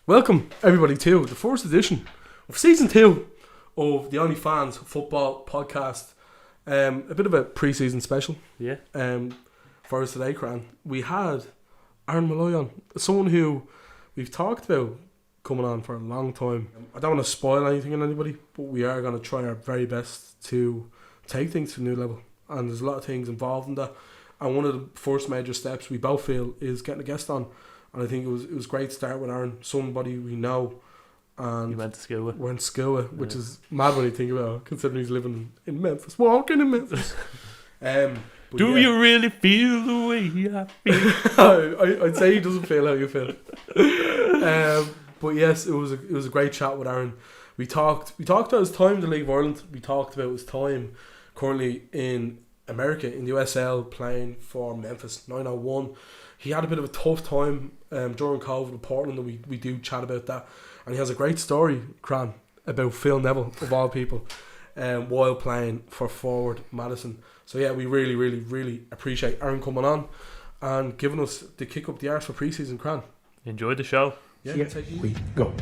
Welcome everybody to the first edition of season 2 of the Onlyfanz Football Podcast. A bit of a pre-season special. Yeah. For us today, Cran. We had Aaron Molloy on, someone who we've talked about coming on for a long time. I don't want to spoil anything on anybody, but we are going to try our very best to take things to a new level. And there's a lot of things involved in that. And one of the first major steps we both feel is getting a guest on. And I think it was great to start with Aaron, somebody we know. And you went to school with. Went to school with, which is mad when you think about it, considering he's living in Memphis, walking in Memphis. Do you really feel the way I feel? I'd say he doesn't feel how you feel. But yes, it was a great chat with Aaron. We talked about his time in the League of Ireland. We talked about his time currently in America, in the USL, playing for Memphis 901. He had a bit of a tough time during COVID in Portland, and we do chat about that. And he has a great story, Cran, about Phil Neville, of all people, while playing for forward Madison. So yeah, we really, really, really appreciate Aaron coming on and giving us the kick up the arse for pre-season, Cran. Enjoy the show. Yeah, Here take it. we go.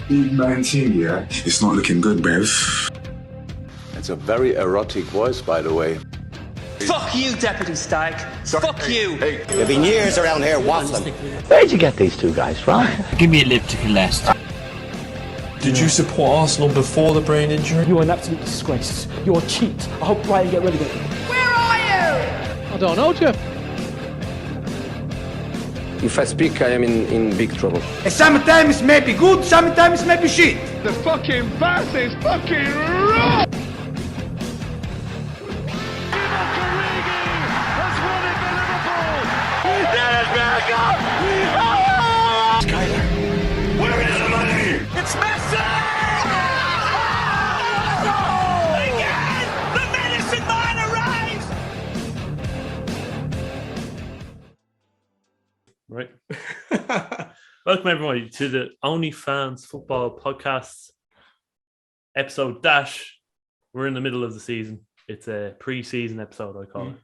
E19, yeah? It's not looking good, Bev. It's a very erotic voice, by the way. Fuck you, Deputy Stag. Fuck you. Hey. There've been years around here watching them. Where'd you get these two guys from? Give me a elliptical list. Did you support Arsenal before the brain injury? You're an absolute disgrace. You're a cheat. I hope Brighton get relegated. Where are you? I don't know, Jeff. If I speak, I am in big trouble. Sometimes may be good, sometimes may be shit. The fucking pass is fucking raw! Kaiser, where is the money? It's Messi! Again! The Madison man arrives! Right. Welcome everybody to the Onlyfanz Football Podcast episode dash. We're in the middle of the season. It's a pre-season episode, I call it.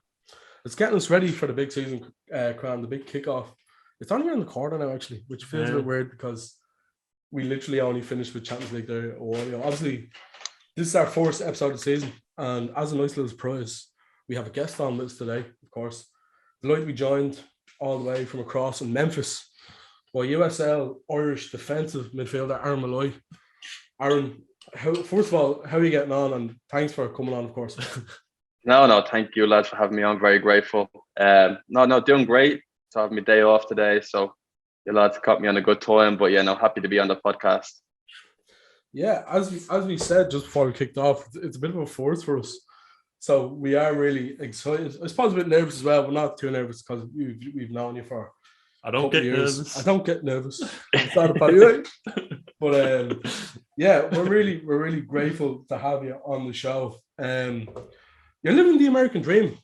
It's getting us ready for the big season, Cran, the big kickoff. It's only around the corner now, actually, which feels a bit weird because we literally only finished with Champions League there a while ago. Obviously, this is our first episode of the season, and as a nice little surprise, we have a guest on with us today, of course. Delighted to be joined all the way from across in Memphis by USL Irish defensive midfielder Aaron Molloy. Aaron, first of all, how are you getting on? And thanks for coming on, of course. No, thank you, lads, for having me on. Very grateful. Doing great. So having my day off today, so you lads caught me on a good time. But yeah, happy to be on the podcast. Yeah, as we said just before we kicked off, it's a bit of a first for us. So we are really excited. I suppose a bit nervous as well, but not too nervous because we've known you for I don't get years. nervous. I don't get nervous. It's not about you. But yeah, we're really grateful to have you on the show. You're living the American dream,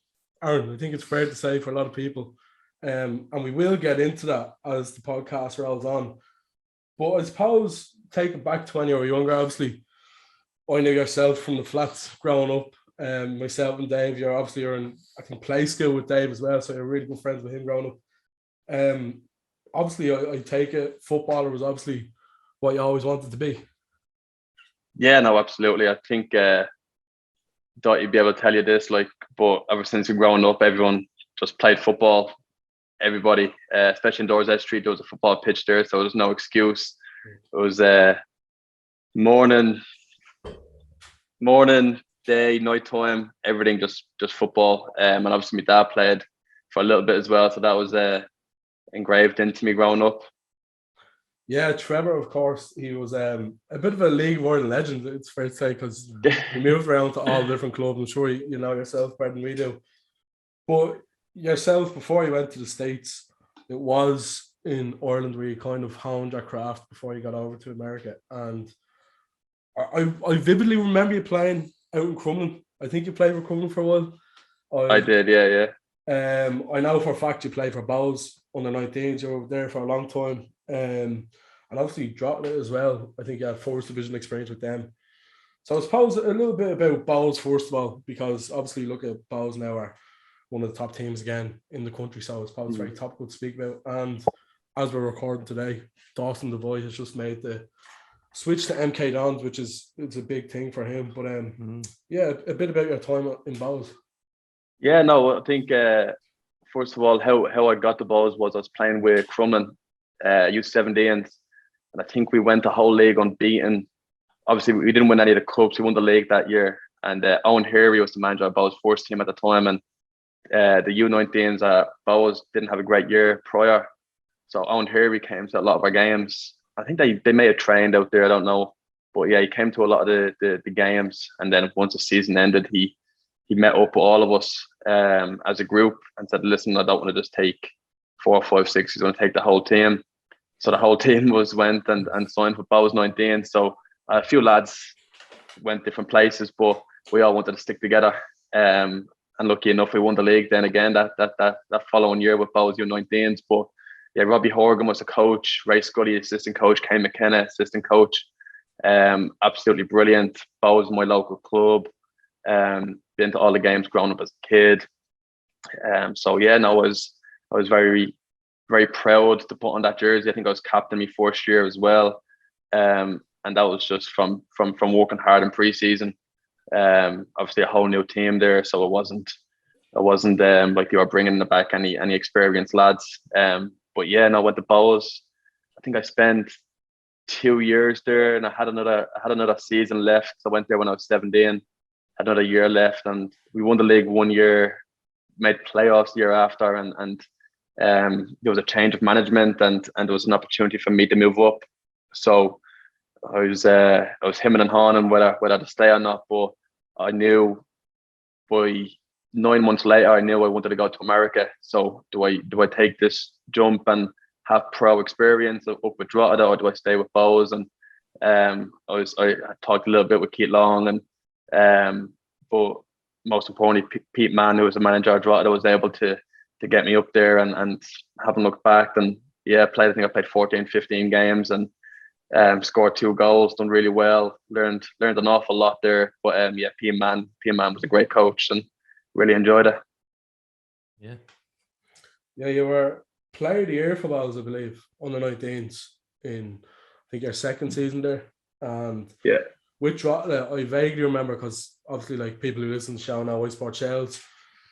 Aaron. I think it's fair to say for a lot of people. And we will get into that as the podcast rolls on. But I suppose, take it back to when you were younger, obviously, I knew yourself from the flats growing up. Myself and Dave, you're in, I think, play school with Dave as well, so you're really good friends with him growing up. Obviously, I take it, footballer was obviously what you always wanted to be. Yeah, no, absolutely. I think, thought you'd be able to tell you this, but ever since we're growing up, everyone just played football. Everybody, especially in Dorset Street, there was a football pitch there, so there's no excuse. It was morning, day, night time, everything just football. And obviously my dad played for a little bit as well, so that was engraved into me growing up. Yeah, Trevor, of course, he was a bit of a League of Ireland legend, it's fair to say, because he moved around to all different clubs. I'm sure you know yourself better than we do. But yourself, before you went to the States, it was in Ireland where you kind of honed your craft before you got over to America. And I vividly remember you playing out in Crumlin. I think you played for Crumlin for a while. I did, yeah. I know for a fact you played for Bows under 19s. You were there for a long time. And obviously Drogheda as well. I think you had first division experience with them. So I suppose a little bit about Bows first of all, because obviously look at Bows now are one of the top teams again in the country. So it's probably very topical to speak about. And as we're recording today, Dawson Devoy has just made the switch to MK Dons, which it's a big thing for him. But yeah, a bit about your time in Bows. Yeah, no, I think first of all, how I got the Bows was I was playing with Crumlin, U17s, and I think we went the whole league unbeaten. Obviously, we didn't win any of the cups. We won the league that year, and Owen Heary was the manager of Bows' first team at the time, and the U19s at Bows didn't have a great year prior. So Owen Heary came to a lot of our games. I think they may have trained out there, I don't know. But yeah, he came to a lot of the games. And then once the season ended, he met up with all of us as a group and said, listen, I don't want to just take 4, 5, 6. He's going to take the whole team. So the whole team went and signed for Bows 19. So a few lads went different places, but we all wanted to stick together. And lucky enough, we won the league then again that following year with Bows U19s. But yeah, Robbie Horgan was the coach, Ray Scully, assistant coach, Kane McKenna, assistant coach. Absolutely brilliant. Bows, my local club. Been to all the games growing up as a kid. So yeah, no, I was very, very proud to put on that jersey. I think I was captain my first year as well. And that was just from working hard in pre-season. Obviously a whole new team there, so it wasn't like you were bringing back any experienced lads. But yeah, no, with the Bows, I think I spent 2 years there, and I had another season left. So I went there when I was 17, had another year left, and we won the league 1 year, made playoffs the year after, and there was a change of management, and there was an opportunity for me to move up. So I was hemming and hawing whether to stay or not, but I knew by 9 months later, I knew I wanted to go to America. So do I take this jump and have pro experience up with Drogheda, or do I stay with Bows? And I talked a little bit with Keith Long, and but most importantly, Pete Mann, who was the manager of Drogheda, was able to get me up there and haven't looked back. And yeah, I think I played 14, 15 games and scored 2 goals, done really well, learned an awful lot there. But yeah, Pete Mann was a great coach and really enjoyed it. Yeah, you were player of the year for Bows, I believe, under 19s in, I think, your second season there. And yeah, with Drogheda, I vaguely remember, because obviously, like, people who listen to the show now, I support Shells.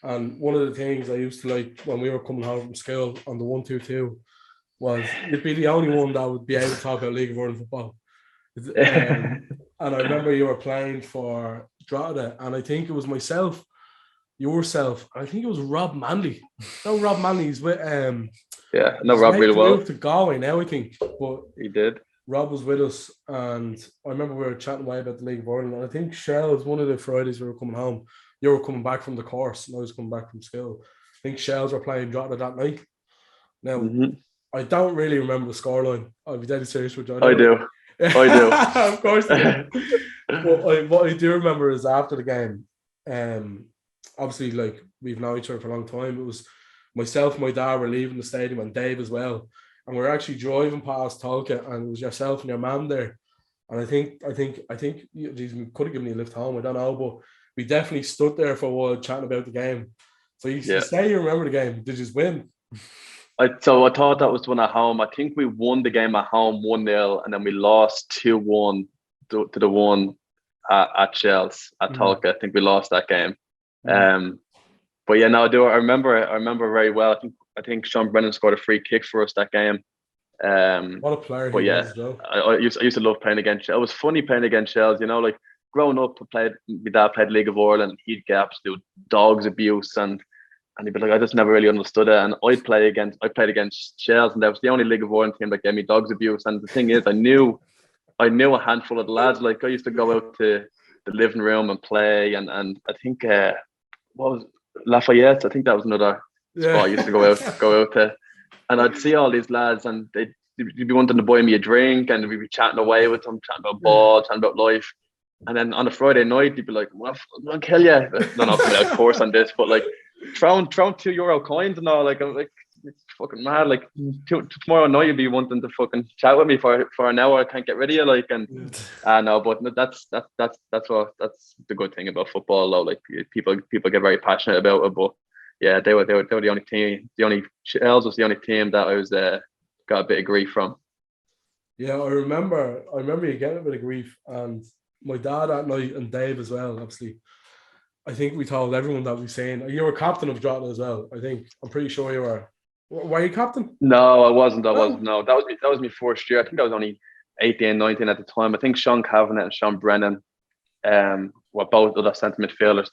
And one of the things I used to like when we were coming home from school on the 1-2-2 was you'd be the only one that would be able to talk about League of Ireland football. And I remember you were playing for Drogheda, and I think it was myself, yourself, I think it was Rob Manley. No, Rob Manley's with yeah, no, Rob really well. Moved to Galway now, I think, but he did. Rob was with us, and I remember we were chatting away about the League of Ireland. And I think Shell's, one of the Fridays we were coming home, you were coming back from the course, and I was coming back from school. I think Shells were playing Drogheda that night. Now, I don't really remember the scoreline. I'll be dead serious with you. I do. Of course I do. But what I do remember is after the game, obviously, like, we've known each other for a long time. It was myself and my dad were leaving the stadium, and Dave as well. And we were actually driving past Tolka, and it was yourself and your mum there. And I think geez, we could have given you a lift home, I don't know, but we definitely stood there for a while chatting about the game. So you say you remember the game. Did you just win? So I thought that was one at home. I think we won the game at home 1-0, and then we lost 2-1 to the one at Shells at Tolka. I think we lost that game. But yeah, no, I remember very well. I think Sean Brennan scored a free kick for us that game. What a player! But yeah, I used to love playing against Shells. It was funny playing against Shells. You know, like growing up, my dad played League of Ireland. He'd get absolute dogs abuse, and he'd be like, I just never really understood it. And I played against Shells, and that was the only League of Ireland team that gave me dogs abuse. And the thing is, I knew a handful of the lads. Like, I used to go out to the living room and play, and I think what was Lafayette? I think that was another spot I used to go out to, and I'd see all these lads, and they'd be wanting to buy me a drink, and we'd be chatting away with them, chatting about ball, chatting about life. And then on a Friday night, they'd be like, "Well, I'll kill you." No, of course on this, but like throwing €2 coins and all. Like, I'm like, it's fucking mad. Like tomorrow night, you'd be wanting to fucking chat with me for an hour. I can't get rid of you. Like, and no, but that's the good thing about football. Though, like people get very passionate about it, but yeah, they were the only team. Els was the only team that I was got a bit of grief from. Yeah, I remember you getting a bit of grief, and my dad that night and Dave as well. Obviously, I think we told everyone that we seen. You were captain of Drogheda as well. I'm pretty sure you were. Were you captain? No, I wasn't. No, that was my first year. I think I was only 18, 19 at the time. I think Sean Kavanagh and Sean Brennan, were both other centre midfielders.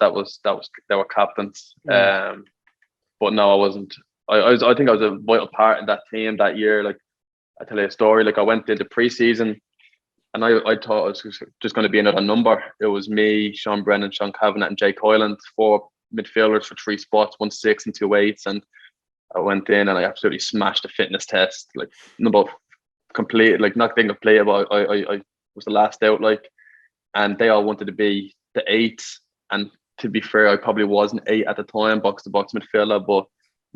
They were captains. But no, I wasn't. I think I was a vital part in that team that year. Like, I tell you a story. Like, I went into pre-season, and I thought it was just going to be another number. It was me, Sean Brennan, Sean Kavanagh, and Jake Hoyland, 4 midfielders for 3 spots, 1 6 and 2 8s, and I went in and I absolutely smashed the fitness test. Like, number complete, like not being complete, but I was the last out. Like, and they all wanted to be the 8s, and to be fair, I probably wasn't 8 at the time, box to box midfielder. But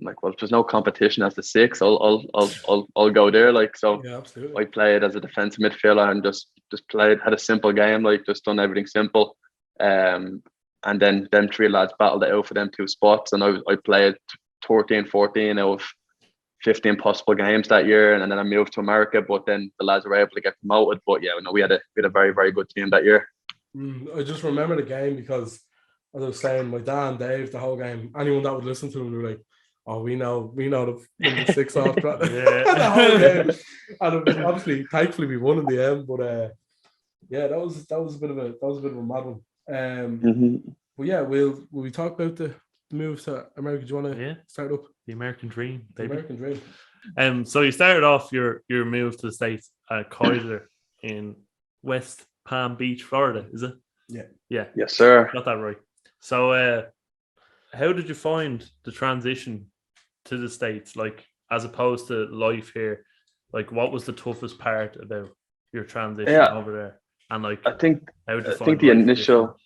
I'm like, well, if there's no competition as the 6, I'll go there. Like, so yeah, absolutely. I played as a defensive midfielder and just played, had a simple game, like just done everything simple. And then them 3 lads battled it out for them 2 spots, and I played 14 out of 15 possible games that year, and then I moved to America. But then the lads were able to get promoted. But yeah, no, we had a very, very good team that year. I just remember the game because, as I was saying, my dad and Dave, the whole game, anyone that would listen to them were like, "Oh, we know the 6 off." Yeah. The whole game, and obviously, thankfully, we won in the end. But yeah, that was a bit of a mad one. But yeah, will we talk about the move to America? Do you want to start up the American dream? Baby. The American dream. So you started off your move to the States at Kaiser in West Palm Beach, Florida, is it? Yeah. Yes, sir. Got that right. So, how did you find the transition to the States, like, as opposed to life here? Like, what was the toughest part about your transition over there? And like, I think the initial.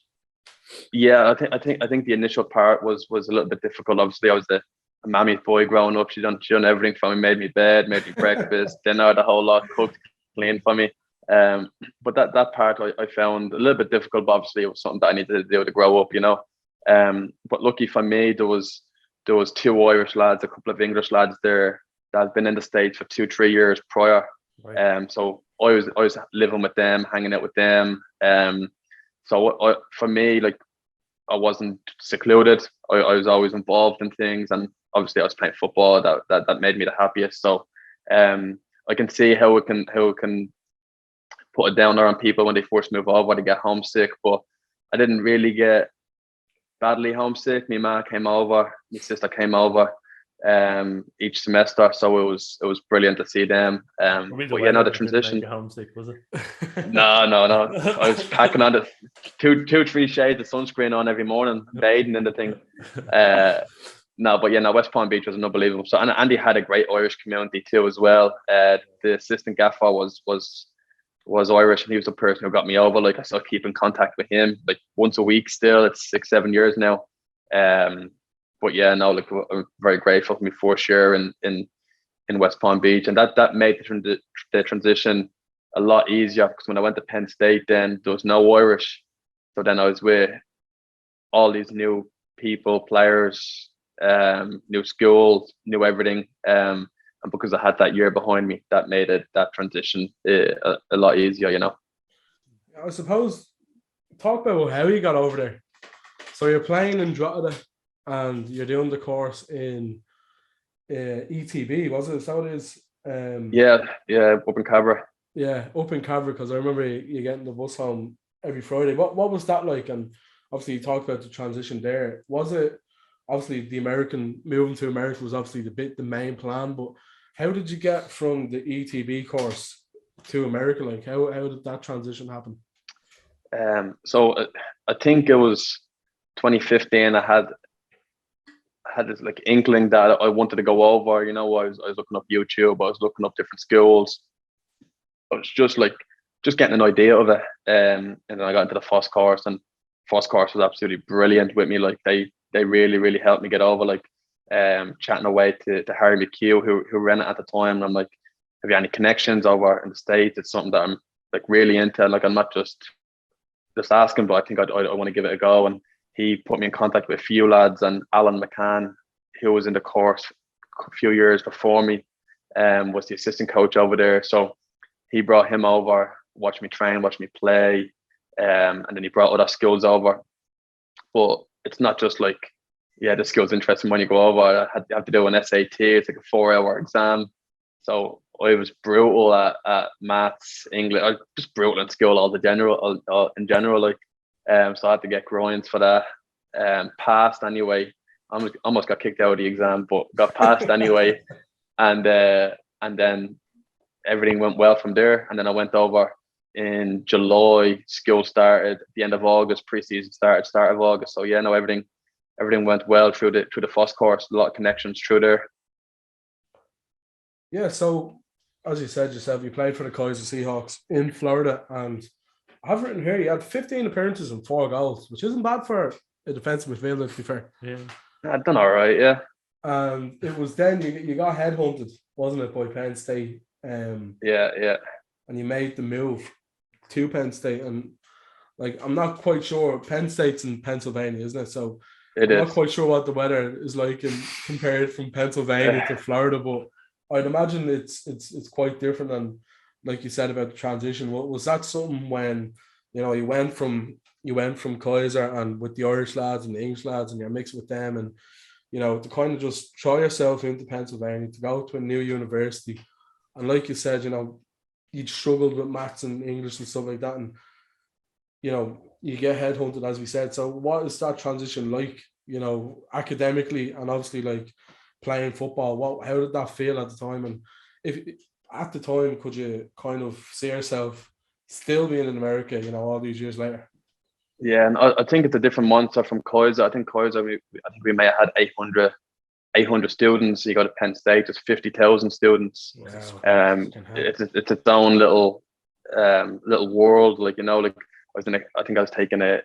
I think the initial part was a little bit difficult. Obviously, I was a mammy's boy growing up. She done everything for me, made me bed, made me breakfast, dinner, the whole lot, cooked, cleaned for me. But that part I found a little bit difficult. But obviously, it was something that I needed to do to grow up, you know. But lucky for me, there was 2 Irish lads, a couple of English lads there that had been in the States for 2-3 years prior. Right. So I was living with them, hanging out with them. So for me, like, I wasn't secluded. I was always involved in things, and obviously I was playing football. That made me the happiest. So I can see how it can put a downer on people when they first move over, they get homesick. But I didn't really get badly homesick. My mom came over, my sister came over each semester, so it was brilliant to see them. But yeah, no, the transition. Homesick, was it? No. I was packing on the 2-3 shades of sunscreen on every morning, bathing in the thing. West Palm Beach was unbelievable. So, and Andy had a great Irish community too as well. The assistant gaffer was Irish, and he was the person who got me over. Like, I still keep in contact with him, like, once a week still. It's 6-7 years now. But yeah, no, like, I'm very grateful for my first year in West Palm Beach, and that made the transition a lot easier, because when I went to Penn State, then there was no Irish. So then I was with all these new people, players, new schools, new everything. And because I had that year behind me, that made that transition a lot easier, you know. I suppose, talk about how you got over there. So you're playing in Drogheda, and you're doing the course in ETB, was it? Is that what it is? Yeah, up in Cabra. Yeah, up in Cabra, because I remember you getting the bus home every Friday. What was that like? And obviously you talked about the transition there. Was it, obviously the moving to America was obviously the main plan, but how did you get from the ETB course to America? Like, how did that transition happen? So I think it was 2015. I had this like inkling that I wanted to go over. You know, I was looking up YouTube. I was looking up different schools. I was just getting an idea of it. And then I got into the FOSS course, and FOSS course was absolutely brilliant with me. Like, they really, really helped me get over. Like, chatting away to Harry McHugh, who ran it at the time. And I'm like, have you any connections over in the States? It's something that I'm like really into. Like, I'm not just asking, but I think I want to give it a go. And he put me in contact with a few lads, and Alan McCann who was in the course a few years before me, was the assistant coach over there. So he brought him over, watched me train, watched me play, and then he brought other skills over. But it's not just like, the skills interesting when you go over. You have to do an SAT. It's like a 4-hour exam. So I was brutal at maths, English. I was just brutal in school in general. Like, so I had to get grinds for that. Passed anyway. Almost got kicked out of the exam, but got passed anyway. And then everything went well from there. And then I went over in July. School started at the end of August. Pre-season started start of August. So everything went well through the first course. A lot of connections through there. Yeah, so as you said yourself, you played for the Kaiser Seahawks in Florida, and I've written here you had 15 appearances and 4 goals, which isn't bad for a defensive midfielder, to be fair. Yeah, I've done all right. Yeah. And it was then you got headhunted, wasn't it, by Penn State? Yeah. And you made the move to Penn State, and like I'm not quite sure. Penn State's in Pennsylvania, isn't it? So I'm not quite sure what the weather is like compared from Pennsylvania to Florida, but I'd imagine it's quite different. And like you said about the transition, was that something when you went from Kaiser and with the Irish lads and the English lads and you're mixed with them, and to kind of just try yourself into Pennsylvania, to go to a new university, and like you said, you'd struggled with maths and English and stuff like that, and you get headhunted, as we said. So what is that transition like, academically and obviously like playing football? How did that feel at the time? And if at the time, could you kind of see yourself still being in America, all these years later? Yeah, and I think it's a different monster from Kaiser. I think Kaiser, we may have had 800 students. You go to Penn State, there's 50,000 students. Wow. It's its own little world. Like, I think I was taking a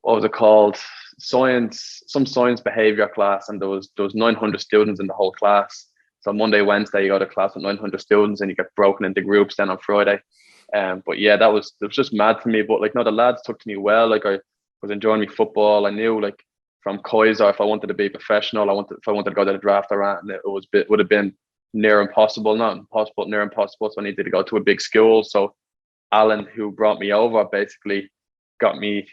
what was it called? Some science behavior class, and there was 900 students in the whole class. So Monday, Wednesday, you go to class with 900 students, and you get broken into groups. Then on Friday, but yeah, it was just mad for me. But like, no, the lads took to me well. Like, I was enjoying my football. I knew, like, from Kaiser, if I wanted to be professional, if I wanted to go to the draft around, would have been near impossible. Not impossible, near impossible. So I needed to go to a big school. So Alan, who brought me over, basically got me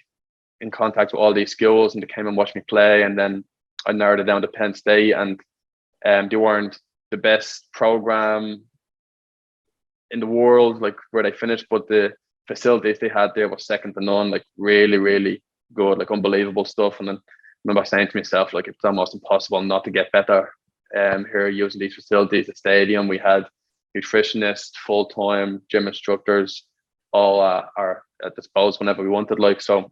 in contact with all these schools, and they came and watched me play. And then I narrowed it down to Penn State, and they weren't the best program in the world, like where they finished, but the facilities they had there were second to none. Like, really, really good, like unbelievable stuff. And then I remember saying to myself, like, it's almost impossible not to get better here using these facilities. The stadium, we had nutritionists, full-time gym instructors, all are at disposal whenever we wanted. Like, so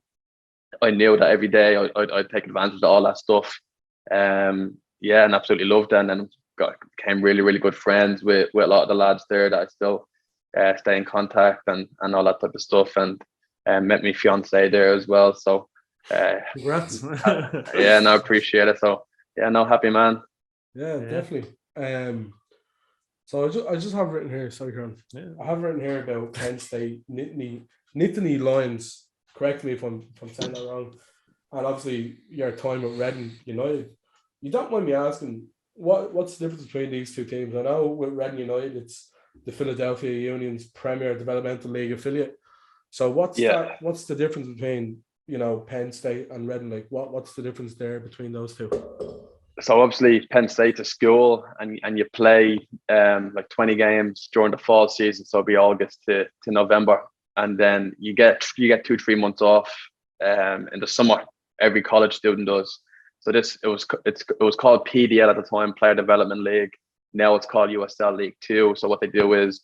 I knew that every day I'd take advantage of all that stuff. And absolutely loved it. And then became really, really good friends with a lot of the lads there that I still stay in contact and all that type of stuff. And met my fiance there as well. So congrats. Yeah, no, I appreciate it. So yeah, no, happy man. Yeah, definitely. So I just have written here, sorry, Karen. Yeah. I have written here about Penn State, Nittany Lions. Correct me if I'm saying that wrong. And obviously your time at Reading United. You don't mind me asking, what's the difference between these two teams? I know with Reading United, it's the Philadelphia Union's Premier Developmental League affiliate. So what's the difference between Penn State and Reading? Like, what's the difference there between those two? So obviously Penn State's a school, and you play like 20 games during the fall season, so it'll be August to November, and then you get 2-3 months off in the summer. Every college student does. So it was called PDL at the time, Player Development League. Now it's called USL League 2. So what they do is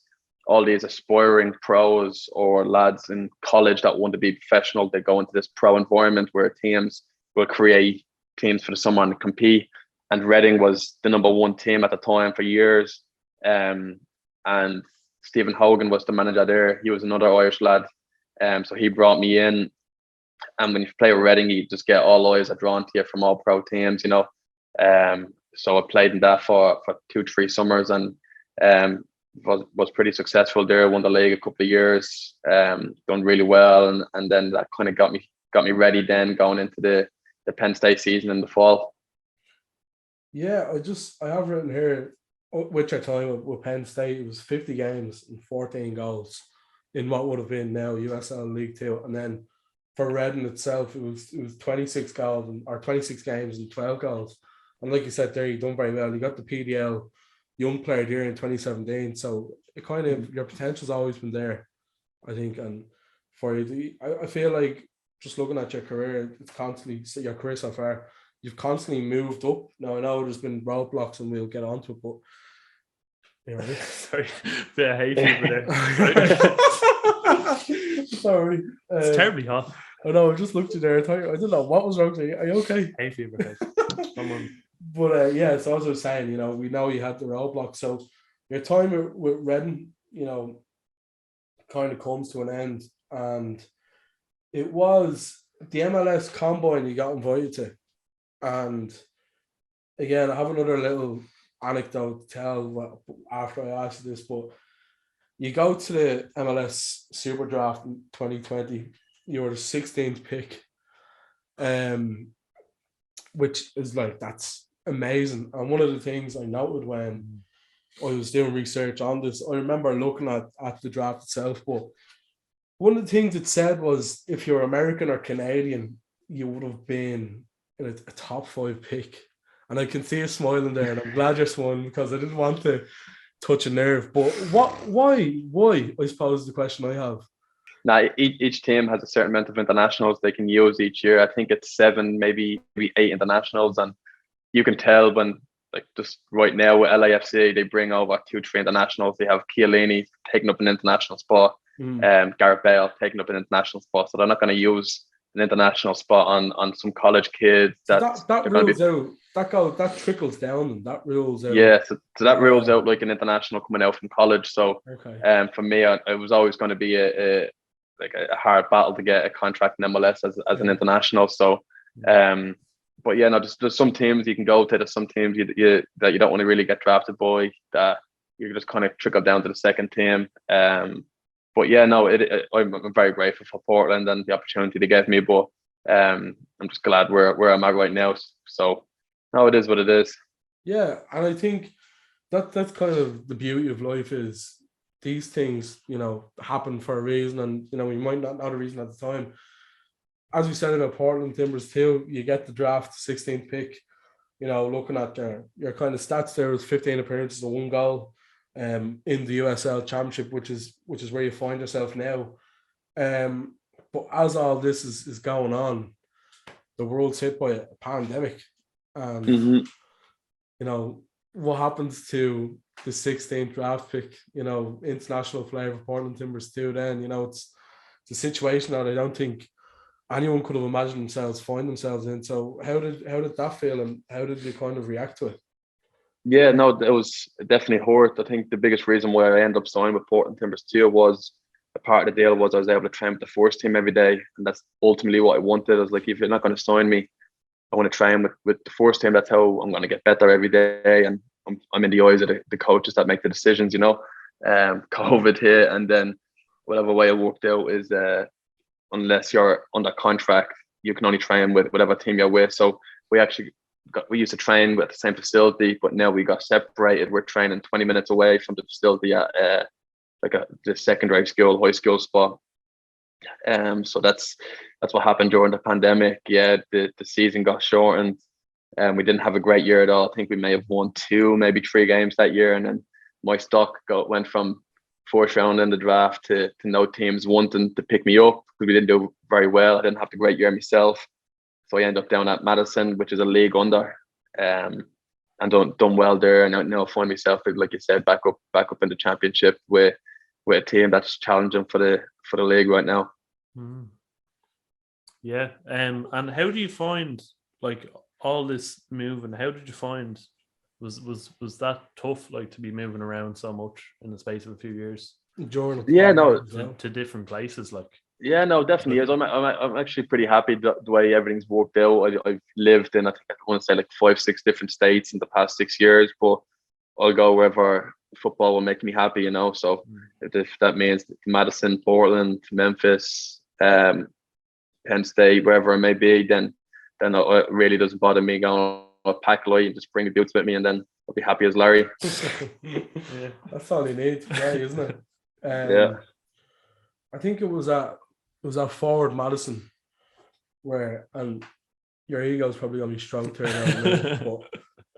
all these aspiring pros or lads in college that want to be professional, they go into this pro environment where teams will create teams for the summer and compete. And Reading was the number one team at the time for years. And Stephen Hogan was the manager there. He was another Irish lad. So he brought me in. And when you play with Reading, you just get all eyes are drawn to you from all pro teams, So I played in that for 2-3 summers, and was pretty successful there. Won the league a couple of years, done really well, and then that kind of got me ready then going into the Penn State season in the fall. Yeah, I have written here, which I time with Penn State, it was 50 games and 14 goals in what would have been now USL League Two, and then for Reading itself, it was 26 goals or 26 games and 12 goals. And like you said there, you done very well. You got the PDL Young Player here in 2017, so it kind of your potential's always been there, I think. And for you, I feel like just looking at your career, it's constantly your career so far. You've constantly moved up. Now I know there's been roadblocks, and we'll get onto it, but you know, sorry, bit of hay fever there. Sorry, it's terribly hot. I know. I just looked at there. I didn't know what was wrong with you. Are you okay? Hay fever. But yeah, so as I was saying, you know, we know you had the roadblock. So your time with Reading, you know, kind of comes to an end, and it was the MLS Combine you got invited to. And again, I have another little anecdote to tell after I asked you this, but you go to the MLS Super Draft in 2020, you were the 16th pick, which is like, that's amazing. And one of the things I noted when I was doing research on this, I remember looking at the draft itself, but one of the things it said was if you're American or Canadian, you would have been in a top 5 pick. And I can see you smiling there, and I'm glad you're smiling because I didn't want to touch a nerve. But why, I suppose, is the question I have. Now, each team has a certain amount of internationals they can use each year. I think it's 7, maybe 8 internationals. And you can tell when, like, just right now with LAFC, they bring over 2-3 internationals. They have Chiellini taking up an international spot, Gareth Bale taking up an international spot. So they're not going to use an international spot on some college kids. That rules out. That trickles down, and that rules out. Yeah, so that rules out like an international coming out from college. So, for me, it was always going to be a hard battle to get a contract in MLS as an international. So, but yeah, no, there's some teams you can go to. There's some teams that you don't want to really get drafted by, that you just kind of trickle down to the second team. But yeah, no, I'm very grateful for Portland and the opportunity they gave me. But I'm just glad where I'm at right now. So, no, it is what it is. Yeah, and I think that's kind of the beauty of life, is these things, you know, happen for a reason, and you know, we might not know the reason at the time. As we said about Portland Timbers too, you get the draft 16th pick. You know, looking at your kind of stats, there was 15 appearances and 1 goal in the USL Championship, which is where you find yourself now. But as all this is going on, the world's hit by a pandemic, and you know, what happens to the 16th draft pick? You know, international player for Portland Timbers too. Then, you know, it's a situation that I don't think anyone could have imagined find themselves in. So how did that feel, and how did you kind of react to it? Yeah, no, it was definitely hurt. I think the biggest reason why I ended up signing with Portland Timbers too was a part of the deal was I was able to train with the first team every day, and that's ultimately what I wanted. I was like, if you're not going to sign me, I want to train with the first team. That's how I'm going to get better every day, and I'm in the eyes of the coaches that make the decisions. You know, COVID hit, and then whatever way it worked out is unless you're under contract, you can only train with whatever team you're with. So we used to train with the same facility, but now we got separated. We're training 20 minutes away from the facility at the secondary school, high school spot. So that's what happened during the pandemic. Yeah, the season got shortened, and we didn't have a great year at all. I think we may have won 2, maybe 3 games that year, and then my stock went from 4th round in the draft to no teams wanting to pick me up because we didn't do very well. I didn't have the great year myself, so I ended up down at Madison, which is a league under, and done well there. And now I find myself, like you said, back up in the championship with a team that's challenging for the league right now. Yeah, and how do you find like all this moving? How did you find was that tough, like to be moving around so much in the space of a few years? To different places, like. Yeah, no, definitely is. I'm actually pretty happy the way everything's worked out. I've lived in, I want to say, like 5-6 different states in the past 6 years, but I'll go wherever football will make me happy, you know. So if that means Madison, Portland, Memphis, Penn State, wherever it may be, then then it really doesn't bother me going a pack light and just bring the boots with me, and then I'll be happy as Larry. Yeah, that's all you need, right, isn't it? Yeah. I think it was at forward Madison where, and your ego's probably gonna be strong to it, but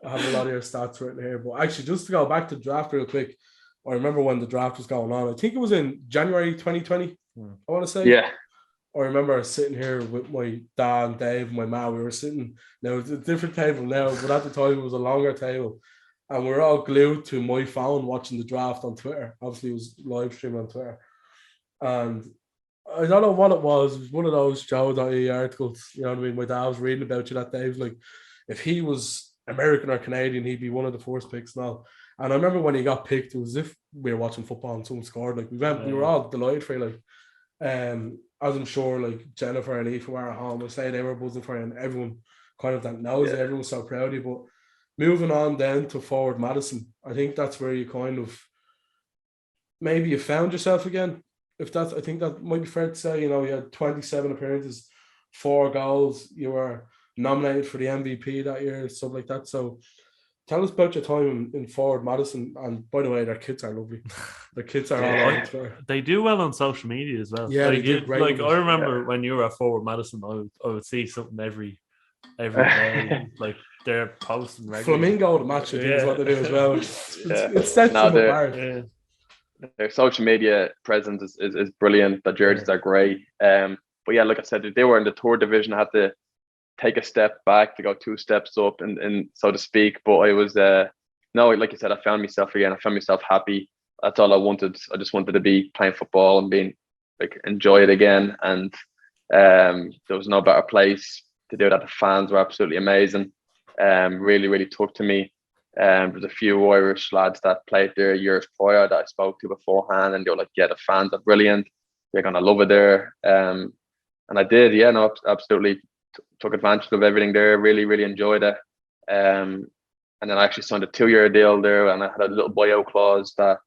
I have a lot of your stats written here. But actually, just to go back to the draft real quick, I remember when the draft was going on. I think it was in January 2020. I want to say. Yeah. I remember sitting here with my dad and Dave and my mom. We were sitting, now it's a different table now, but at the time it was a longer table. And we were all glued to my phone watching the draft on Twitter. Obviously, it was live stream on Twitter. And I don't know what it was. It was one of those Joe.e articles. You know what I mean? My dad was reading about you that day. He was like, if he was American or Canadian, he'd be one of the first picks now. And I remember when he got picked, it was as if we were watching football and someone scored. Like we were all delighted for you. Like, as I'm sure, like Jennifer and Aoife were at home, I say they were buzzing for you, and everyone kind of that knows it. Everyone's so proud of you. But moving on then to forward Madison, I think that's where you kind of maybe you found yourself again. I think that might be fair to say. You know, you had 27 appearances, 4 goals. You were nominated for the MVP that year, stuff like that. So tell us about your time in forward Madison. And by the way, their kids are lovely. Their kids are all on Twitter. They do well on social media as well. Yeah, like, they do great. Like I remember when you were at forward Madison, I would see something every day. Like they're posting regularly. Flamingo the match, I think, is what they do as well. It's sets them apart. Yeah. Their social media presence is brilliant. The jerseys are great. But yeah, like I said, they were in the third division. I had to take a step back to go 2 steps up, and so to speak. But I was no, like you said, I found myself again. I found myself happy. That's all I wanted. I just wanted to be playing football and being like enjoy it again. And there was no better place to do that. The fans were absolutely amazing. Really, really took to me. There's a few Irish lads that played there years prior that I spoke to beforehand, and they were like, "Yeah, the fans are brilliant. You're gonna love it there." And I did. Yeah, no, absolutely took advantage of everything there. Really, really enjoyed it. And then I actually signed a 2-year deal there, and I had a little buyout clause that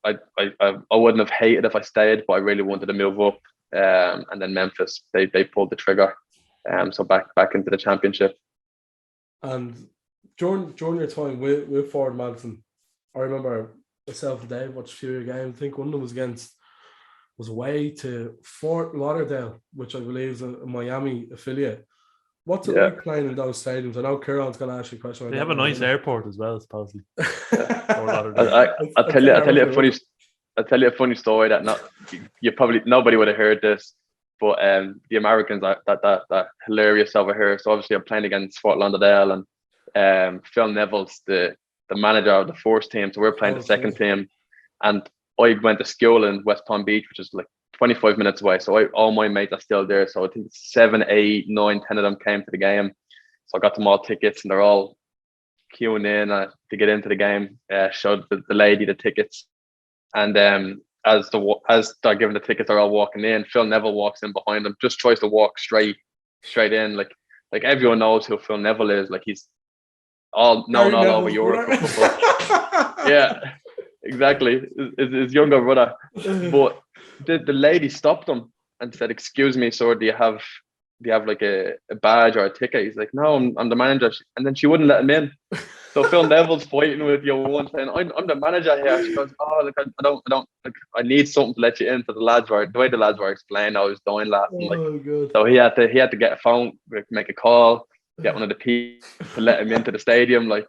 I wouldn't have hated if I stayed, but I really wanted to move up. And then Memphis, they pulled the trigger. So back into the championship. And during your time with forward Madison, I remember myself and Dave watched a few of your games. I think one of them was away to Fort Lauderdale, which I believe is a Miami affiliate. What's it like playing in those stadiums? I know Kieran's going to ask you a question. They have a nice airport as well, supposedly. I'll tell you a funny story that nobody would have heard this, but the Americans are that hilarious over here. So obviously I'm playing against Fort Lauderdale, and Phil Neville's the manager of the first team, so we're playing the second team, and I went to school in West Palm Beach, which is like 25 minutes away. So all my mates are still there. So I think 7, 8, 9, 10 of them came to the game. So I got them all tickets, and they're all queuing in to get into the game. Showed the lady the tickets, and as they're giving the tickets, they're all walking in. Phil Neville walks in behind them, just tries to walk straight in. Like everyone knows who Phil Neville is. Like he's all known all over Europe. Yeah. Exactly, his younger brother. But the lady stopped him and said, "Excuse me, sir, do you have like a badge or a ticket?" He's like, "No, I'm the manager." And then she wouldn't let him in. So Phil Neville's fighting with your one saying, "I'm the manager here." She goes, "Oh, look, I don't like, I need something to let you in." So the way the lads were explaining, I was dying laughing. Good. So he had to get a phone, make a call, get one of the people to let him into the stadium. Like.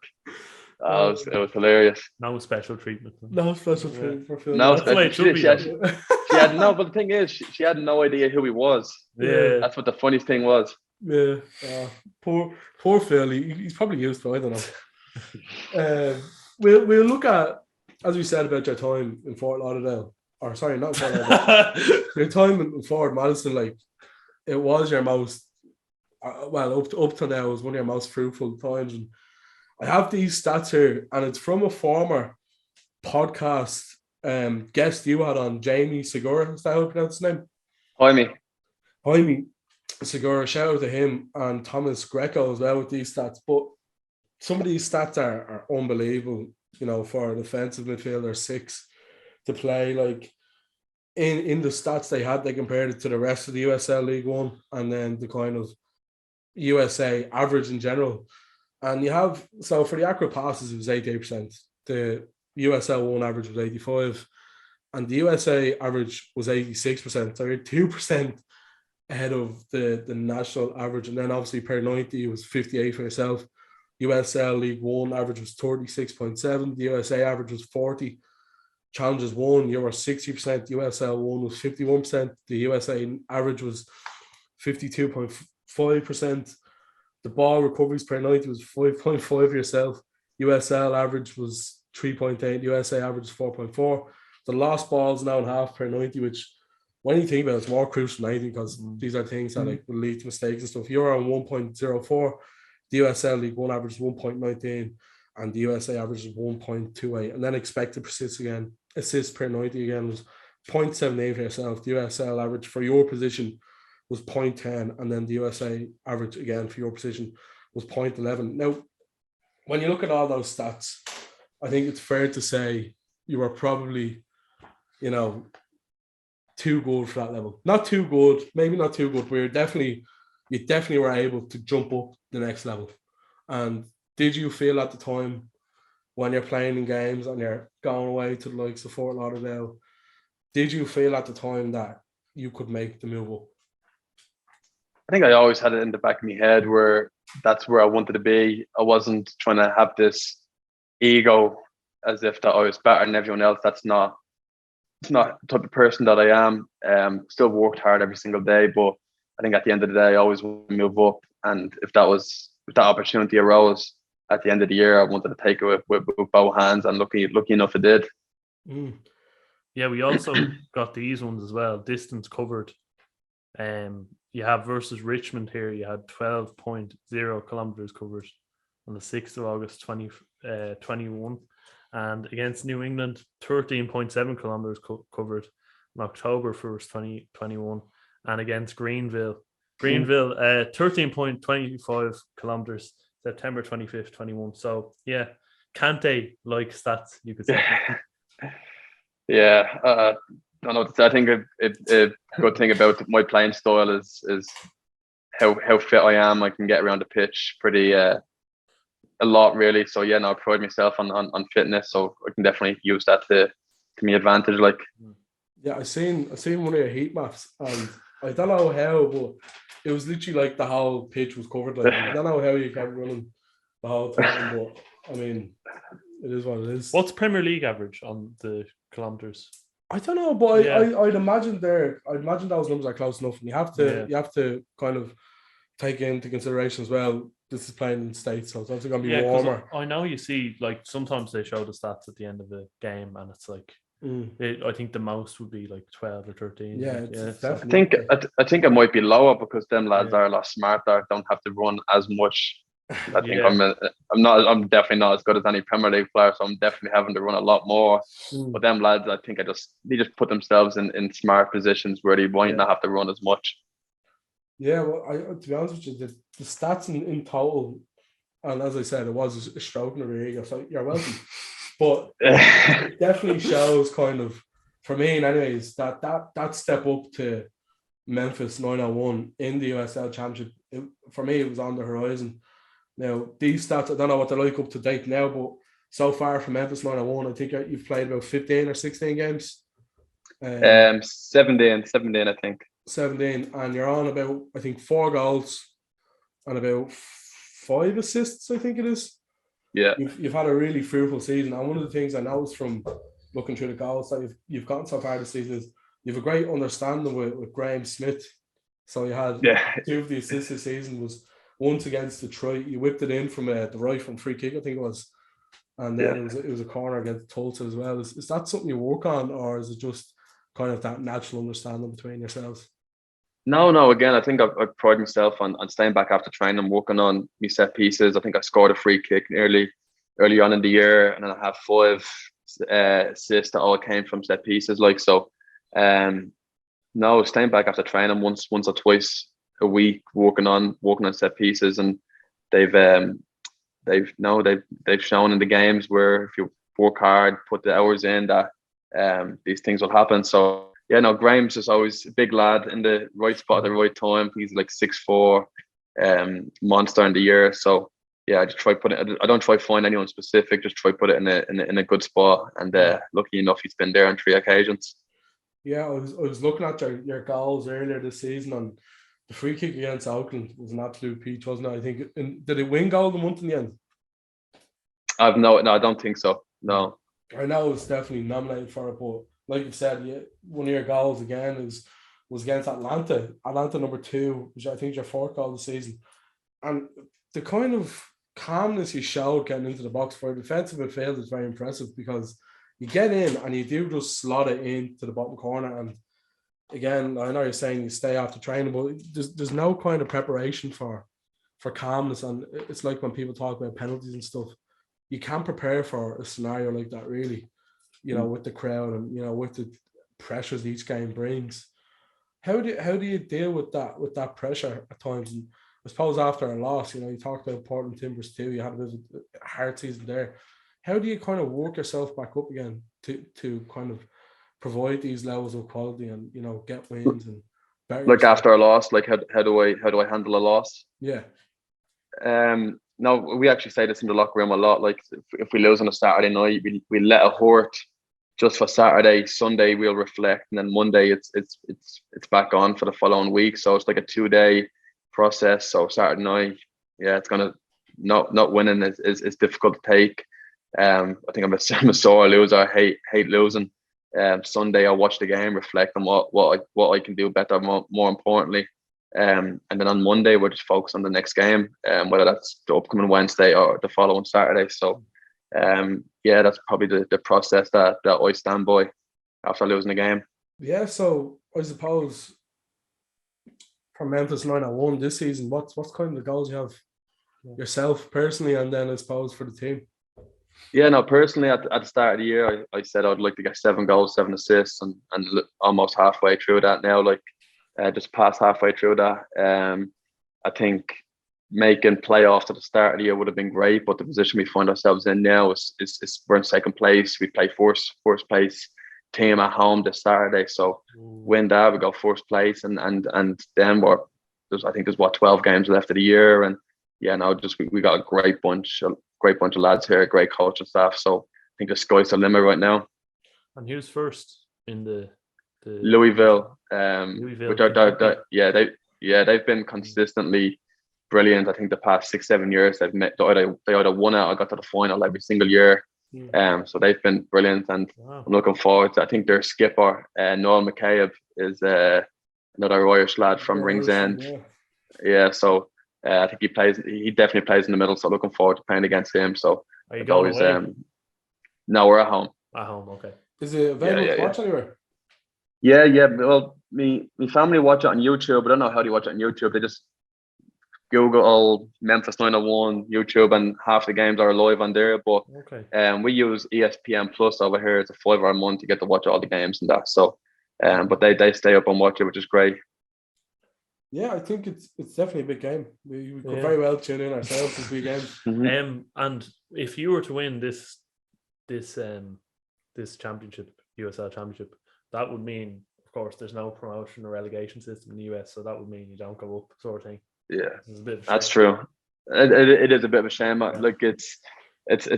It was hilarious. No special treatment. No special treatment for Phil. No special. She had no. But the thing is, she had no idea who he was. Yeah, that's what the funniest thing was. Yeah, poor Phil. He's probably used to. I don't know. We'll look at, as we said about your time in Fort Lauderdale, or sorry, not Fort Lauderdale. Your time in Fort Madison, like it was your most up to now, was one of your most fruitful times. And I have these stats here, and it's from a former podcast guest you had on, Jamie Segura. Is that how you pronounce his name? Jaime Segura. Shout out to him and Thomas Greco as well with these stats. But some of these stats are unbelievable, you know, for an offensive midfielder 6 to play. Like in the stats they had, they compared it to the rest of the USL League One, and then the kind of USA average in general. And you have, so for the accurate passes, it was 88%. The USL 1 average was 85%. And the USA average was 86%. So you're 2% ahead of the national average. And then obviously per 90 was 58 for yourself. USL League One average was 36.7. The USA average was 40. Challenges won, you were 60%. USL 1 was 51%. The USA average was 52.5%. The ball recoveries per 90 was 5.5 for yourself. USL average was 3.8. USA average was 4.4. The lost balls now in half per 90, which when you think about it, it's more crucial than anything because these are things that will lead to mistakes and stuff. You're on 1.04. The USL League One average is 1.19 and the USA average is 1.28. And then expected assists per 90 again was 0.78 for yourself. The USL average for your position was 0.10, and then the USA average again for your position was 0.11. Now, when you look at all those stats, I think it's fair to say you were probably, too good for that level. Not too good, maybe not too good, but you definitely were able to jump up the next level. And did you feel at the time when you're playing in games and you're going away to the likes of Fort Lauderdale, did you feel at the time that you could make the move up? I think I always had it in the back of my head where that's where I wanted to be. I wasn't trying to have this ego as if that I was better than everyone else. It's not the type of person that I am. Still worked hard every single day, but I think at the end of the day, I always want to move up. And if that opportunity arose at the end of the year, I wanted to take it with both hands, and lucky enough it did. Yeah, we also got these ones as well. Distance covered. You have versus Richmond here, you had 12.0 kilometers covered on the 6th of August 2021. And against New England, 13.7 kilometers covered on October 1st, 2021. And against Greenville, 13.25 kilometers, September 25th, 21. So, yeah, Kante like stats, you could say. Yeah, I don't know what to say. I think a good thing about my playing style is how fit I am. I can get around the pitch pretty a lot, really. So yeah, I pride myself on fitness, so I can definitely use that to my advantage. Like, yeah, I seen one of your heat maps, and I don't know how, but it was literally like the whole pitch was covered. Like, I don't know how you kept running the whole time, but I mean, it is what it is. What's Premier League average on the kilometers? I don't know, but yeah. I'd imagine those numbers are close enough, and you have to kind of take into consideration as well. This is playing in the States, so it's obviously going to be warmer. I know you see, like, sometimes they show the stats at the end of the game, and it's like, I think the most would be like 12 or 13. Yeah, I think it might be lower because them lads are a lot smarter. Don't have to run as much. I think I'm definitely not as good as any Premier League player, so I'm definitely having to run a lot more. But them lads, I think they just put themselves in smart positions where they might not have to run as much. Yeah, well, to be honest with you, the stats in total, and as I said, it was a stroke of your ego, so you're welcome. But it definitely shows, kind of, for me anyways, that step up to Memphis 901 in the USL Championship, for me, it was on the horizon. Now, these stats, I don't know what they're like up to date now, but so far from Memphis 901, I think you've played about 15 or 16 games. 17, I think. 17, and you're on about, I think, 4 goals and about 5 assists, I think it is. Yeah. You've had a really fruitful season, and one of the things I noticed from looking through the goals that you've gotten so far this season is you have a great understanding with Graham Smith. So you had 2 of the assists this season was once against Detroit. You whipped it in from the right from free kick, I think it was. And then it was a corner against Tulsa as well. Is that something you work on, or is it just kind of that natural understanding between yourselves? No. Again, I think I pride myself on staying back after training, working on my set pieces. I think I scored a free kick early on in the year, and then I have 5 assists that all came from set pieces. Like, so, no, staying back after training once or twice a week, working on set pieces, and they've shown in the games where if you work hard, put the hours in, that these things will happen. So yeah, no, Graham's just always a big lad in the right spot at the right time. He's like 6'4", monster in the year. So yeah, I just try put it. I don't try find anyone specific. Just try put it in a good spot. And lucky enough, he's been there on 3 occasions. Yeah, I was looking at your goals earlier this season, and the free kick against Oakland was an absolute peach, wasn't it? I think did it win goal of the month in the end? No, I don't think so. No. I know it's definitely nominated for it, but like you said, one of your goals again was against Atlanta. Atlanta number 2, which I think is your 4th goal of the season. And the kind of calmness you showed getting into the box for a defensive midfield is very impressive, because you get in and you do just slot it into the bottom corner. And again, I know you're saying you stay after training, but there's no kind of preparation for calmness. And it's like when people talk about penalties and stuff, you can't prepare for a scenario like that, really, with the crowd and, with the pressures each game brings. How do you deal with that pressure at times? And I suppose after a loss, you talked about Portland Timbers too, you had a bit of a hard season there. How do you kind of work yourself back up again to kind of provide these levels of quality and, get wins and better like yourself? After a loss, like how do I handle a loss? Yeah. No, we actually say this in the locker room a lot. Like if we lose on a Saturday night, we let it hurt just for Saturday. Sunday we'll reflect, and then Monday it's back on for the following week. So it's like a 2-day process. So Saturday night, yeah, it's gonna not winning is difficult to take. I think I'm a sore loser. I hate losing. Sunday I'll watch the game, reflect on what I can do better, more importantly. And then on Monday we're just focused on the next game, whether that's the upcoming Wednesday or the following Saturday. So that's probably the process that I stand by after losing the game. Yeah, so I suppose for Memphis 901 this season, what's kind of the goals you have yourself personally, and then I suppose for the team? Yeah, no, personally at the start of the year, I said I'd like to get 7 goals, 7 assists, and almost halfway through that now, just past halfway through that. I think making playoffs at the start of the year would have been great, but the position we find ourselves in now is we're in 2nd place. We play first place team at home this Saturday, so win that, we go 1st place, and then there's 12 games left of the year, and we got a great bunch of lads here, great coaching staff. So I think the sky's the limit right now. And who's first in the Louisville? Louisville. Which they've been consistently brilliant. I think the past 6-7 years they either won it or got to the final every single year. So they've been brilliant, and I'm looking forward to. I think their skipper, Noel McCabe, is another Irish lad from Ringsend. Yeah, so I think he definitely plays in the middle. So looking forward to playing against him. So are you going away? No, we're at home. At home, okay. Is it available to watch anywhere? Yeah. Well, my family watch it on YouTube, but I don't know how they watch it on YouTube. They just Google Memphis 901 YouTube, and half the games are live on there. But we use ESPN Plus over here. It's a $5 a month to get to watch all the games and that. So, but they stay up and watch it, which is great. Yeah, I think it's definitely a big game. We could very well tune in ourselves this weekend. Mm-hmm. And if you were to win this championship, USL championship, that would mean, of course, there's no promotion or relegation system in the US, so that would mean you don't go up, sort of thing. Yeah, that's true. It is a bit of a shame. Yeah. Like it's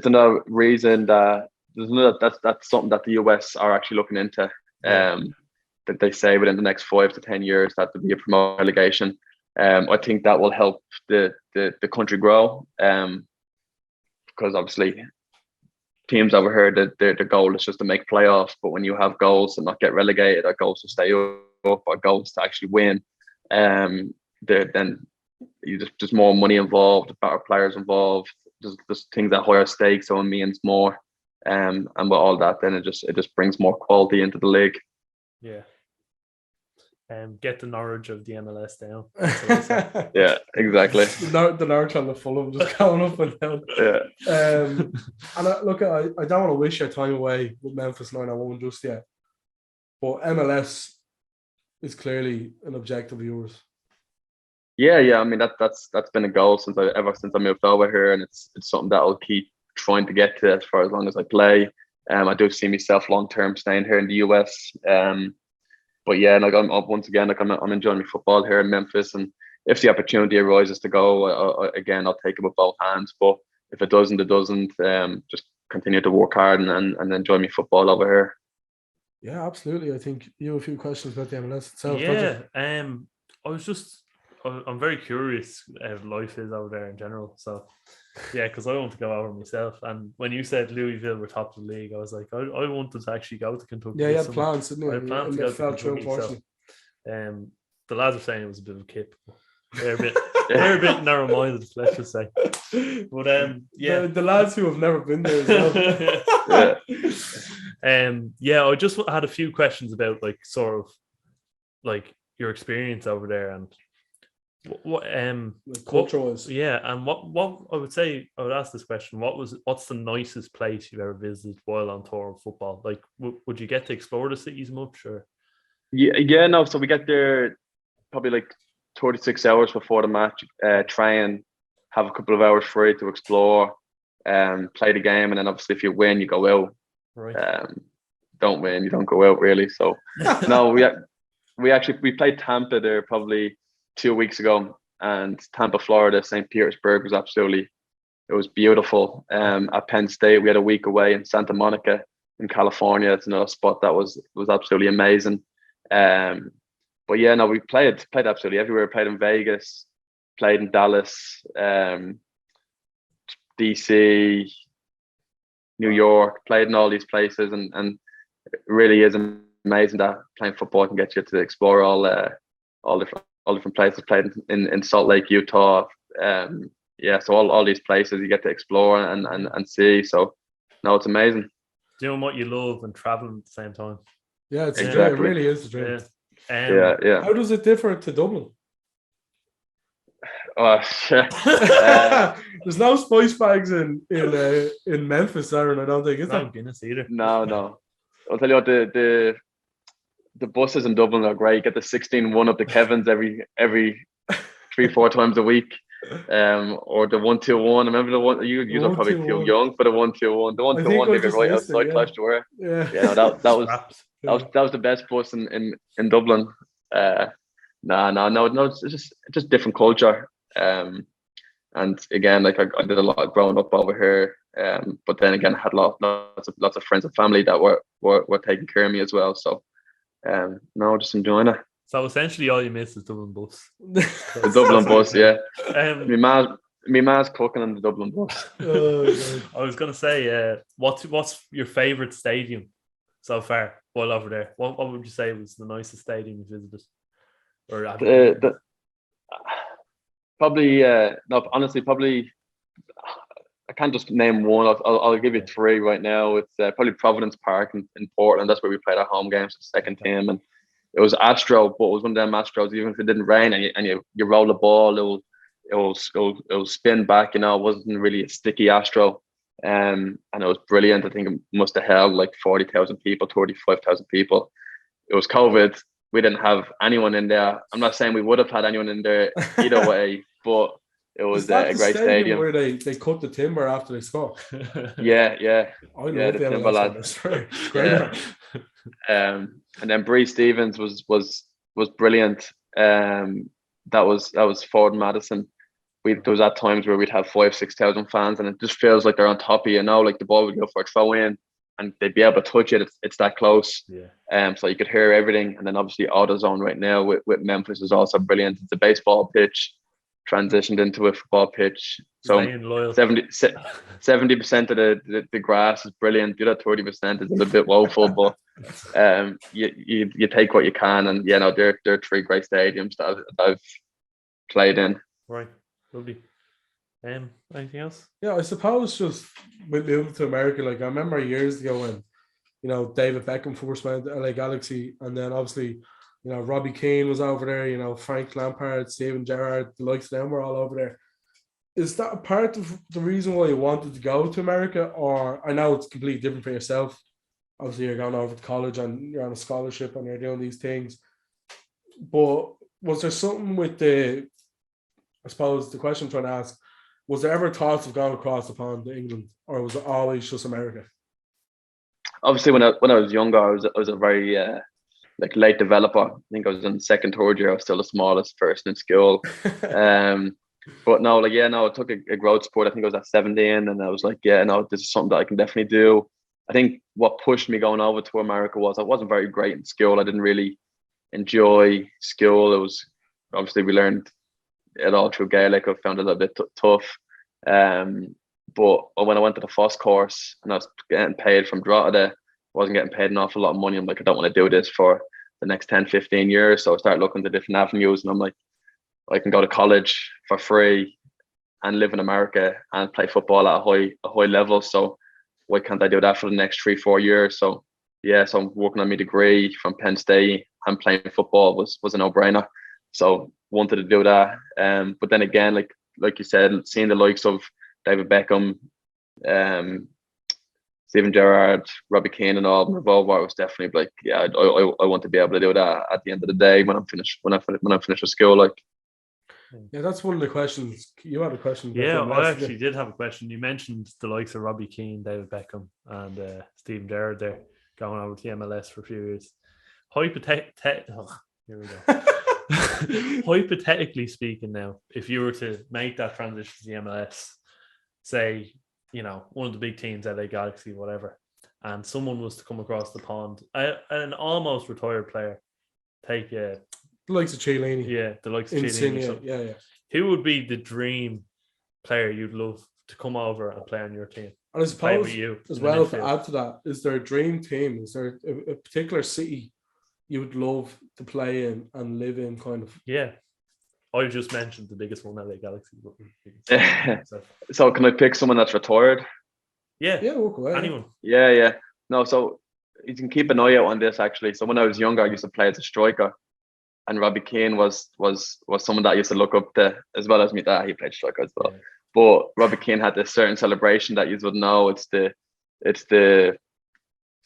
another reason that that's something that the US are actually looking into. That they say within the next 5 to 10 years that there'll be a promotion relegation. I think that will help the country grow. Because obviously teams over here, the goal is just to make playoffs. But when you have goals to not get relegated, or goals to stay up, or goals to actually win, then you just more money involved, better players involved. There's things at higher stakes, so it means more. And with all that, then it just brings more quality into the league. Yeah. Get the Norwich of the MLS down. Yeah, exactly. The Norwich on the Fulham just going up and down. Yeah. And I don't want to wish your time away with Memphis 901 just yet, but MLS is clearly an objective of yours. Yeah. I mean that's been a goal since I moved over here, and it's something that I'll keep trying to get to for as long as I play. I do see myself long term staying here in the US. But yeah, I'm enjoying my football here in Memphis, and if the opportunity arises to go, again, I'll take it with both hands. But if it doesn't, it doesn't. Just continue to work hard and enjoy my football over here. Yeah, absolutely. I think you have a few questions about the MLS itself. Yeah, I'm very curious how life is over there in general. So, yeah, because I want to go over myself. And when you said Louisville were top of the league, I was like, I wanted to actually go to Kentucky. Yeah, you had plans, didn't you? I had plans to go to Kentucky. Unfortunately. So, the lads are saying it was a bit of a kip. They're a bit narrow-minded, let's just say. But yeah, the lads who have never been there as well. Yeah, I just had a few questions about like sort of like your experience over there and what culture-wise. Yeah, and what I would ask this question: what's the nicest place you've ever visited while on tour of football? Like, would you get to explore the cities much? Or no. So we get there probably like 36 hours before the match. Try and have a couple of hours free to explore, play the game, and then obviously if you win, you go out. Right. Don't win, you don't go out really. So no, we played Tampa there probably 2 weeks ago, and Tampa, Florida, St. Petersburg it was beautiful. At Penn State, we had a week away in Santa Monica in California. It's another spot that was absolutely amazing. But yeah, no, we played absolutely everywhere. Played in Vegas, played in Dallas, DC, New York, played in all these places, and it really is amazing that playing football can get you to explore all different places. Played in Salt Lake, Utah. So all these places you get to explore and see. So no, it's amazing. Doing what you love and traveling at the same time. Yeah, it's exactly. It really is a dream. Yeah. Yeah. How does it differ to Dublin? There's no spice bags in Memphis, Aaron. I don't think is no Guinness either. No. I'll tell you what, the buses in Dublin are great. You get the 16-1 up the Kevins every 3-4 times a week. Or the 1-2-1. I remember the one you are probably too young for the 1-2-1. The 1-2-1 they get right outside Clash to wear. Yeah, that was the best bus in Dublin. No, it's just different culture. And again, like I did a lot growing up over here. But then again, I had lots of friends and family that were taking care of me as well. So no, just enjoying it. So essentially, all you miss is Dublin bus. The Dublin bus, yeah. My ma's cooking on the Dublin bus. I was gonna say, what's your favourite stadium so far while over there? What would you say was the nicest stadium you visited? Or probably I can't just name one. I'll give you three right now. It's probably Providence Park in Portland. That's where we played our home games, the second team, and it was Astro, but it was one of them Astros. Even if it didn't rain and you roll the ball, it will spin back. You know, it wasn't really a sticky Astro, and it was brilliant. I think it must have held like 40,000 people, 35,000 people. It was COVID. We didn't have anyone in there. I'm not saying we would have had anyone in there either way, but it was a great stadium where they cut the timber after they score. Yeah. I love the timber lads. Great. And then Bree Stevens was brilliant. That was Ford Madison. There was at times where we'd have 5,000-6,000 fans, and it just feels like they're on top of you. Now, like the ball would go for a throw in, and they'd be able to touch it. It's that close. Yeah. So you could hear everything. And then obviously AutoZone right now with Memphis is also brilliant. It's a baseball pitch transitioned into a football pitch. So 70% of the grass is brilliant. The other 30% is a little bit woeful, but you take what you can. And they're three great stadiums that I've played in. Right, lovely. Anything else? Yeah, I suppose just with moving to America, like I remember years ago when David Beckham first went to LA Galaxy, and then obviously Robbie Keane was over there, Frank Lampard, Steven Gerrard, the likes of them were all over there. Is that a part of the reason why you wanted to go to America? Or I know it's completely different for yourself. Obviously, you're going over to college and you're on a scholarship and you're doing these things. But was there something with I suppose the question I'm trying to ask, was there ever thoughts of going across the pond to England, or was it always just America? Obviously, when I was younger, I was a very like late developer. I think I was in second, third year. I was still the smallest person in school. But no, like, yeah, no, I took a growth spurt. I think I was at 17, and I was like, yeah, no, this is something that I can definitely do. I think what pushed me going over to America was I wasn't very great in school. I didn't really enjoy school. It was obviously we learned it all through Gaelic. I found it a little bit tough. But when I went to the first course and I was getting paid from Drogheda, I wasn't getting paid an awful lot of money. I'm like, I don't want to do this for the next 10, 15 years. So I started looking to different avenues, and I'm like, I can go to college for free and live in America and play football at a high level. So why can't I do that for the next 3-4 years? So yeah, so I'm working on my degree from Penn State, and playing football was a no-brainer. So wanted to do that. But then again, like you said, seeing the likes of David Beckham, Steven Gerrard, Robbie Keane, and all involved, I was definitely like, yeah, I want to be able to do that at the end of the day when I'm finished with school. Like, yeah, that's one of the questions. You had a question. Yeah, I actually did have a question. You mentioned the likes of Robbie Keane, David Beckham, and Steven Gerrard there going over to the MLS for a few years. Here we go. Hypothetically speaking, now, if you were to make that transition to the MLS, say, you know, one of the big teams, LA Galaxy, whatever, and someone was to come across the pond, an almost retired player, take the likes of Chiellini. Yeah, the likes of Chiellini. Yeah. Who would be the dream player you'd love to come over and play on your team? And I suppose you as well, to add to that, is there a dream team? Is there a particular city you would love to play in and live in, kind of? Yeah. I just mentioned the biggest one, LA Galaxy. So can I pick someone that's retired? Yeah. Yeah, walk away. Anyone. Yeah. No, so you can keep an eye out on this, actually. So when I was younger, I used to play as a striker. And Robbie Keane was someone that I used to look up to, as well as me dad. He played striker as well. Yeah. But Robbie Keane had this certain celebration that you would know. It's the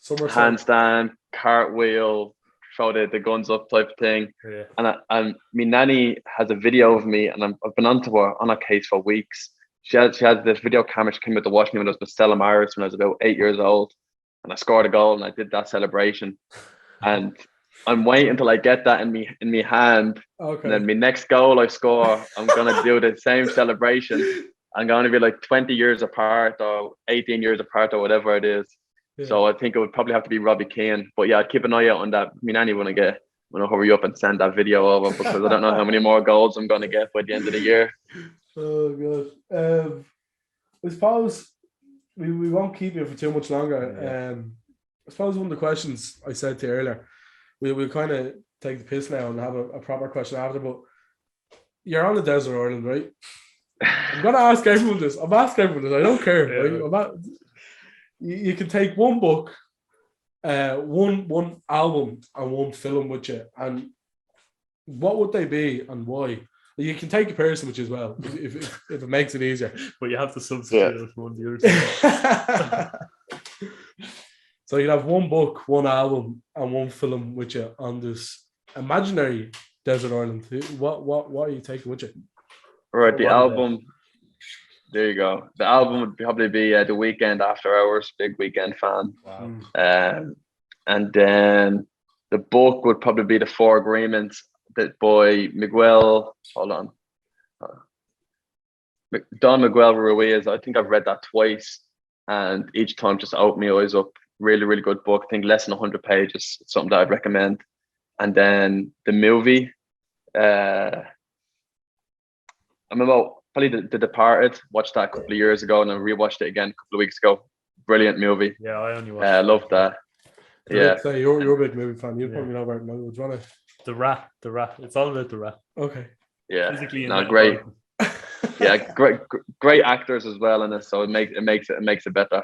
handstand, cartwheel, throw the guns up type of thing. Yeah. And my nanny has a video of me, and I've been on her case for weeks. She has this video camera. She came out to watch me when I was with Stella Maris when I was about 8 years old, and I scored a goal and I did that celebration. And I'm waiting until I get that in me hand. Okay. And then my next goal I score, I'm gonna do the same celebration. I'm gonna be like 20 years apart or 18 years apart or whatever it is. Yeah. So I think it would probably have to be Robbie Keane. But yeah, I'd keep an eye out on that. My nanny wanna hurry up and send that video over, because I don't know how many more goals I'm gonna get by the end of the year. Oh god. I suppose we won't keep you for too much longer. Yeah. I suppose one of the questions I said to you earlier, we'll kind of take the piss now and have a proper question after, but you're on the desert island, right? I'm going to ask everyone this. I'm asking everyone this. I don't care. Yeah. Right? You can take one book, one album, and one film with you. And what would they be and why? You can take a person with you as well, if it makes it easier. But you have to substitute for one of the other. So you'd have one book, one album, and one film with you on this imaginary desert island. What are you taking with you? Right, the album. There you go. The album would probably be The Weekend After Hours. Big Weekend fan. Wow. And then the book would probably be The Four Agreements by Miguel. Hold on. Don Miguel Ruiz. I think I've read that twice, and each time just opened my eyes up. Really, really good book. I think less than 100 pages. It's something that I'd recommend. And then the movie. I remember probably The Departed. Watched that a couple of years ago, and I rewatched it again a couple of weeks ago. Brilliant movie. Yeah, I only watched I love that. Yeah. So you're a big movie fan. You probably know about it. The Rat. It's all about the Rat. Okay. Yeah. Great. Yeah, great actors as well in it, so it makes it better.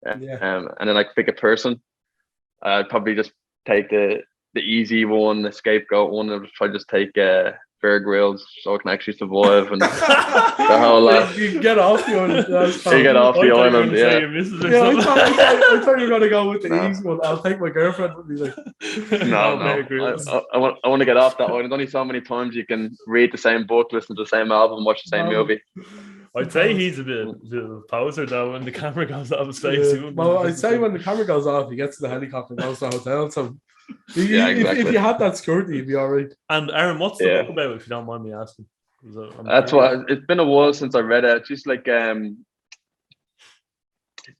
And then I pick a person. I'd probably just take the easy one, the scapegoat one. I'd probably just take Bear Grylls, so I can actually survive and the whole lot. You get off the island. You get off the island, yeah. I thought you were gonna go with the easy one. I'll take my girlfriend with me. Like, no. I want to get off that island. There's only so many times you can read the same book, listen to the same album, watch the same movie. I'd say he's a bit of a poser though when the camera goes off his face. Yeah. Well, I'd say when the camera goes off, he gets to the helicopter and goes to the hotel. So exactly. if you had that security, you'd be all right. And Aaron, what's the book about, if you don't mind me asking? That's what it's been a while since I read it. It's just like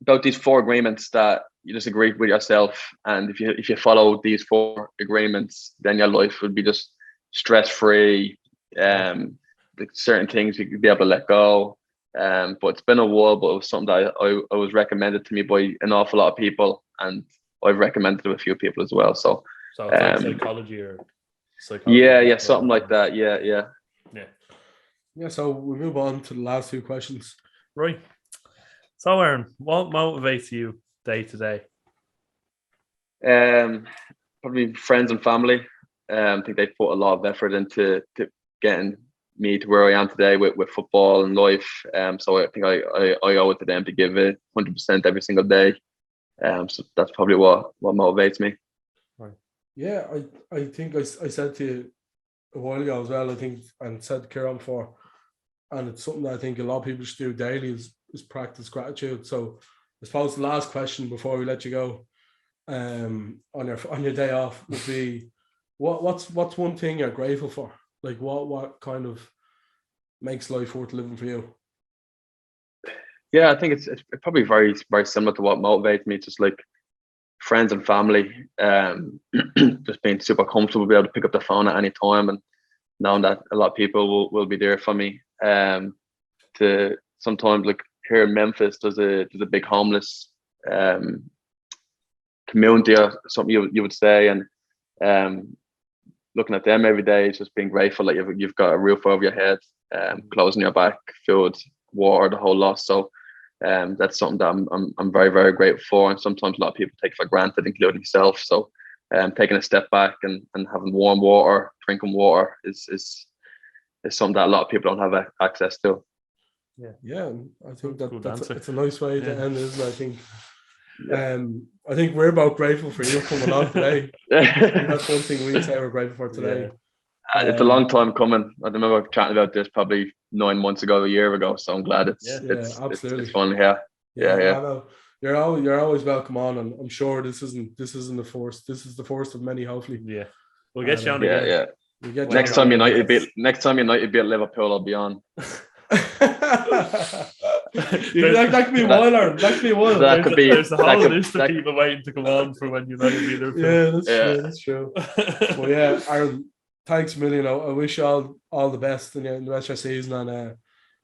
about these 4 agreements that you just agree with yourself, and if you follow these 4 agreements, then your life would be just stress free. Like certain things you could be able to let go. But it's been a while, but it was something that I was recommended to me by an awful lot of people, and I've recommended to a few people as well. So it's like psychology. Yeah, something like that. Yeah. So we move on to the last 2 questions. Right. So Aaron, what motivates you day to day? Probably friends and family. I think they put a lot of effort into getting me to where I am today with football and life. So I think I owe it to them to give it 100% every single day. So that's probably what motivates me. Right. Yeah, I think I said to you a while ago as well, I think, and said to Kieran before, and it's something that I think a lot of people should do daily is practice gratitude. So I suppose the last question before we let you go on your day off would be, what's one thing you're grateful for? Like what kind of makes life worth living for you? Yeah, I think it's probably very, very similar to what motivates me. Just like friends and family, just being super comfortable, be able to pick up the phone at any time, and knowing that a lot of people will be there for me. To sometimes, like here in Memphis, there's a big homeless community or something you would say, and looking at them every day is just being grateful that you've got a roof over your head, clothes on your back, food, water, the whole lot. So that's something that I'm very, very grateful for, and sometimes a lot of people take for granted, including myself. So taking a step back and having warm water, drinking water is something that a lot of people don't have access to. Yeah, I think it's a nice way to end, isn't it? I think. I think we're both grateful for you coming on today. That's one thing we say we're grateful for today. It's a long time coming. I remember chatting about this probably 9 months ago, a year ago. So I'm glad it's fun here. Yeah. You're always welcome on, and I'm sure this isn't the first. This is the first of many, hopefully. Yeah, we'll get you on again. Yeah. Next time United beat Liverpool, I'll be on. That could be one, or that could be one. There's a whole list of people waiting to come on for when United beat Liverpool. Yeah, that's true. Well, yeah, Aaron, thanks a million. I wish you all the best in the rest of your season, and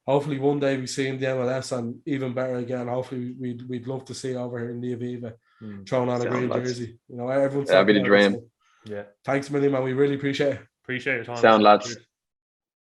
hopefully one day we see in the MLS, and even better again. Hopefully we'd love to see you over here in the Aviva throwing on a green jersey. You know, everyone's that'd be the dream. So, yeah, thanks a million, man. We really appreciate it. Appreciate your time. Sound lads.